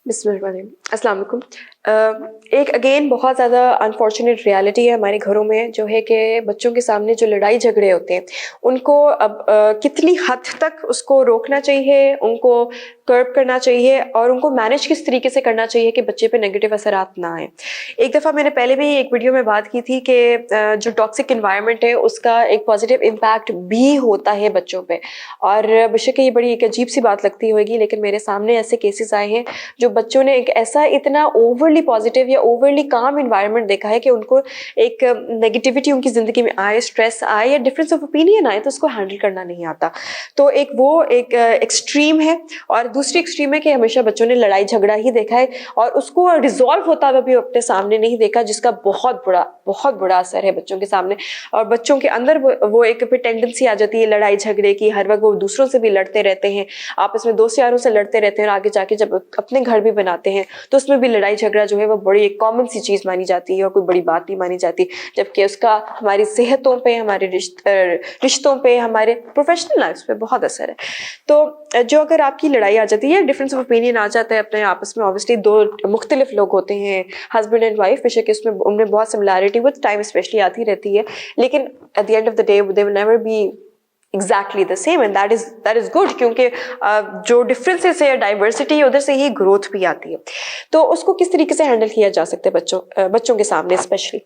बिस्मिल्लाह, अस्सलाम वालेकुम। एक अगेन बहुत ज़्यादा अनफॉर्चुनेट रियलिटी है हमारे घरों में, जो है कि बच्चों के सामने जो लड़ाई झगड़े होते हैं उनको अब कितनी हद तक उसको रोकना चाहिए, उनको कर्ब करना चाहिए और उनको मैनेज किस तरीके से करना चाहिए कि बच्चे पे नेगेटिव असरात ना आए। एक दफ़ा मैंने पहले भी एक वीडियो में बात की थी कि जो टॉक्सिक इन्वायरमेंट है उसका एक पॉजिटिव इम्पैक्ट भी होता है बच्चों पे, और बेशक ये बड़ी एक अजीब सी बात लगती होगी, लेकिन मेरे सामने ऐसे केसेस आए हैं जो बच्चों ने एक ऐसा इतना ओवरली पॉजिटिव या ओवरली काम इन्वायरमेंट देखा है कि उनको एक नेगेटिविटी उनकी ज़िंदगी में आए, स्ट्रेस आए या डिफरेंस ऑफ ओपिनियन आए तो उसको हैंडल करना नहीं आता। तो एक वो एक एक्सट्रीम है, और दूसरी एक्सट्रीम है कि हमेशा बच्चों ने लड़ाई झगड़ा ही देखा है और उसको रिजॉल्व होता हुआ भी अपने सामने नहीं देखा, जिसका बहुत बड़ा असर है बच्चों के सामने। और बच्चों के अंदर वो एक टेंडेंसी आ जाती है लड़ाई झगड़े की, हर वक्त वो दूसरों से भी लड़ते रहते हैं, आपस में दोस्त यारों से लड़ते रहते हैं, और आगे जाके जब अपने घर भी बनाते हैं तो उसमें भी लड़ाई झगड़ा जो है वो बड़ी एक कॉमन सी चीज़ मानी जाती है और कोई बड़ी बात नहीं मानी जाती, जबकि उसका हमारी सेहतों पे, हमारे रिश्तों पे, हमारे प्रोफेशनल लाइफ पे बहुत असर है। तो जो अगर आपकी लड़ाई आ जाती है, डिफरेंस ऑफ ओपिनियन आ जाता है अपने आपस में, ऑब्वियसली दो मुख्तलिफ लोग होते हैं, हस्बैंड एंड वाइफ, बेशक इसमें उनमें बहुत सिमिलैरिटी विद टाइम स्पेशली आती रहती है, लेकिन at the end of the day they will never be exactly the same, and that is good, क्योंकि जो डिफरेंसेस है, डाइवर्सिटी है, उधर से ही ग्रोथ भी आती है। तो उसको किस तरीके से हैंडल किया जा सकता है बच्चों के सामने स्पेशली?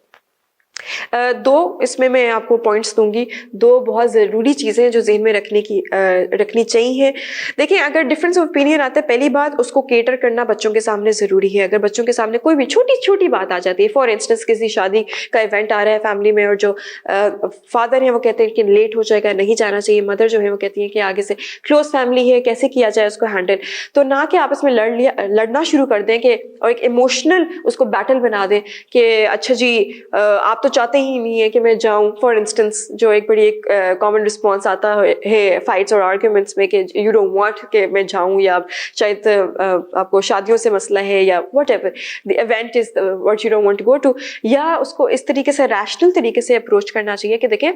दो इसमें मैं आपको पॉइंट्स दूंगी, दो बहुत ज़रूरी चीज़ें जो ज़हन में रखनी चाहिए। देखिए, अगर डिफरेंस ऑफ ओपिनियन आता है, पहली बात उसको केटर करना बच्चों के सामने ज़रूरी है। अगर बच्चों के सामने कोई भी छोटी छोटी बात आ जाती है, फॉर इंस्टेंस किसी शादी का इवेंट आ रहा है फैमिली में और जो फादर हैं वो कहते हैं कि लेट हो जाएगा, नहीं जाना चाहिए, मदर जो है वो कहती है कि आगे से क्लोज फैमिली है, कैसे किया जाए उसको हैंडल, तो ना कि आपस में लड़ना शुरू कर दें कि और एक इमोशनल उसको बैटल बना दें कि अच्छा जी आप तो चाहते ही नहीं है कि मैं जाऊं। फॉर इंस्टेंस जो एक बड़ी एक कॉमन रिस्पॉन्स आता है फाइट्स और आर्ग्यूमेंट्स में कि यू डोंट वांट कि मैं जाऊं, या शायद आपको शादियों से मसला है, या whatever the event is what you don't want to go to, या उसको इस तरीके से रैशनल तरीके से अप्रोच करना चाहिए कि देखिए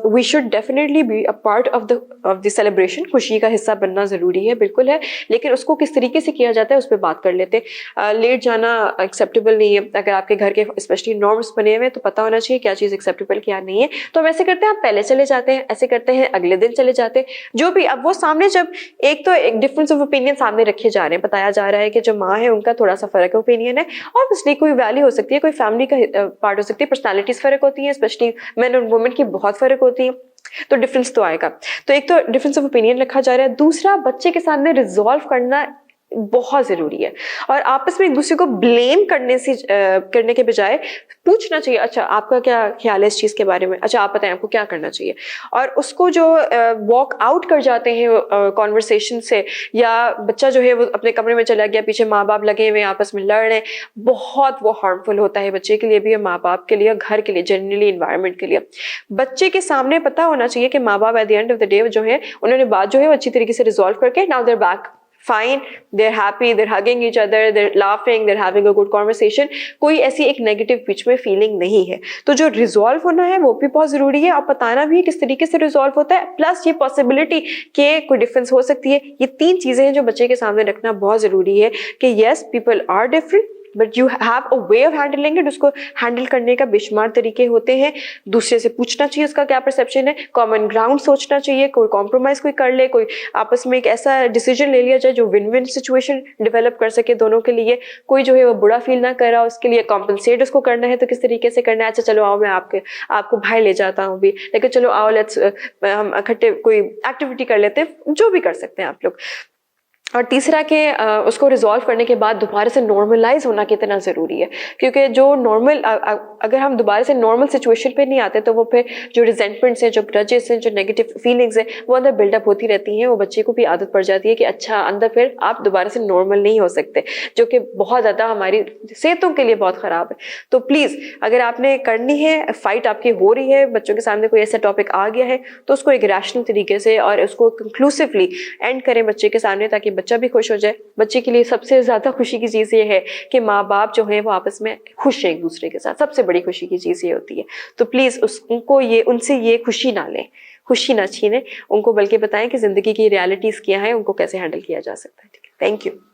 we should definitely be a part of the celebration, खुशी का हिस्सा बनना जरूरी है, बिल्कुल है, लेकिन उसको किस तरीके से किया जाता है उस पर बात कर लेते हैं। लेट जाना एक्सेप्टेबल नहीं है। अगर आपके घर के स्पेशली नॉर्म्स बने हुए तो पता होना चाहिए क्या चीज़ एक्सेप्टेबल क्या नहीं है, तो हम ऐसे करते हैं, आप पहले चले जाते हैं, ऐसे करते हैं अगले दिन चले जाते हैं, जो भी। अब वो सामने जब एक तो एक डिफरेंस ऑफ ओपिनियन सामने रखे जा रहे हैं, बताया जा रहा है कि जो माँ है उनका थोड़ा सा फर्क ओपिनियन है, और इसलिए कोई वैल्यू हो सकती है, कोई फैमिली का पार्ट हो सकती है, पर्सनैलिटीज फर्क होती है, स्पेशली मैन और वुमेन की बहुत फर्क होती है, तो डिफरेंस तो आएगा। तो एक तो डिफरेंस ऑफ ओपिनियन रखा जा रहा है, दूसरा बच्चे के सामने रिजॉल्व करना बहुत जरूरी है, और आपस में एक दूसरे को ब्लेम करने के बजाय पूछना चाहिए, अच्छा आपका क्या ख्याल है इस चीज के बारे में, अच्छा आप बताएं आपको क्या करना चाहिए, और उसको जो वॉक आउट कर जाते हैं कॉन्वर्सेशन से, या बच्चा जो है वो अपने कमरे में चला गया, पीछे माँ बाप लगे हुए आपस में लड़ रहे हैं, बहुत वो हार्मफुल होता है बच्चे के लिए भी, माँ बाप के लिए, घर के लिए, जनरली इन्वायरमेंट के लिए। बच्चे के सामने पता होना चाहिए कि माँ बाप at the end of the day जो है उन्होंने बात जो है वो अच्छी तरीके से रिजॉल्व करके now they're back fine, they're happy, they're hugging each other, they're laughing, they're having a good conversation, कोई ऐसी एक नेगेटिव बीच में फीलिंग नहीं है। तो जो रिजॉल्व होना है वो भी बहुत जरूरी है, और बताना भी किस तरीके से रिजॉल्व होता है, प्लस ये पॉसिबिलिटी कि कोई डिफरेंस हो सकती है। ये तीन चीजें हैं जो बच्चे के सामने रखना बहुत जरूरी है कि yes people are different but you have a way of handling it. उसको हैंडल करने का बेशुमार तरीके होते हैं, दूसरे से पूछना चाहिए उसका क्या परसेप्शन है, कॉमन ग्राउंड सोचना चाहिए, कोई कॉम्प्रोमाइज कोई कर ले, कोई आपस में एक ऐसा डिसीजन ले लिया जाए जो विन विन सिचुएशन डेवलप कर सके दोनों के लिए, कोई जो है वो बुरा फील ना कर रहा, उसके लिए कॉम्पनसेट उसको करना है तो किस तरीके से करना है, अच्छा चलो आओ मैं आपको भाई ले जाता हूँ भी, लेकिन चलो आओ लेट्स हम इकट्ठे कोई एक्टिविटी कर लेते हैं, जो भी कर सकते हैं आप लोग। और तीसरा कि उसको रिजॉल्व करने के बाद दोबारा से नॉर्मलाइज होना कितना ज़रूरी है, क्योंकि जो नॉर्मल अगर हम दोबारा से नॉर्मल सिचुएशन पे नहीं आते तो वो फिर जो रिजेंटमेंट्स हैं, जो ग्रजेस हैं, जो नेगेटिव फीलिंग्स हैं, वो अंदर बिल्डअप होती रहती हैं, वो बच्चे को भी आदत पड़ जाती है कि अच्छा अंदर फिर आप दोबारा से नॉर्मल नहीं हो सकते, जो कि बहुत ज़्यादा हमारी सेहतों के लिए बहुत ख़राब है। तो प्लीज़ अगर आपने करनी है, फाइट आपकी हो रही है, बच्चों के सामने कोई ऐसा टॉपिक आ गया है, तो उसको एक रैशनल तरीके से और उसको कंक्लूसिवली एंड करें बच्चे के सामने, ताकि बच्चा भी खुश हो जाए। बच्चे के लिए सबसे ज्यादा खुशी की चीज ये है कि माँ बाप जो है वो आपस में खुश है एक दूसरे के साथ, सबसे बड़ी खुशी की चीज ये होती है। तो प्लीज उनको उनसे ये खुशी ना लें, खुशी ना छीने उनको, बल्कि बताएं कि जिंदगी की रियलिटीज क्या है, उनको कैसे हैंडल किया जा सकता है। ठीक है, थैंक यू।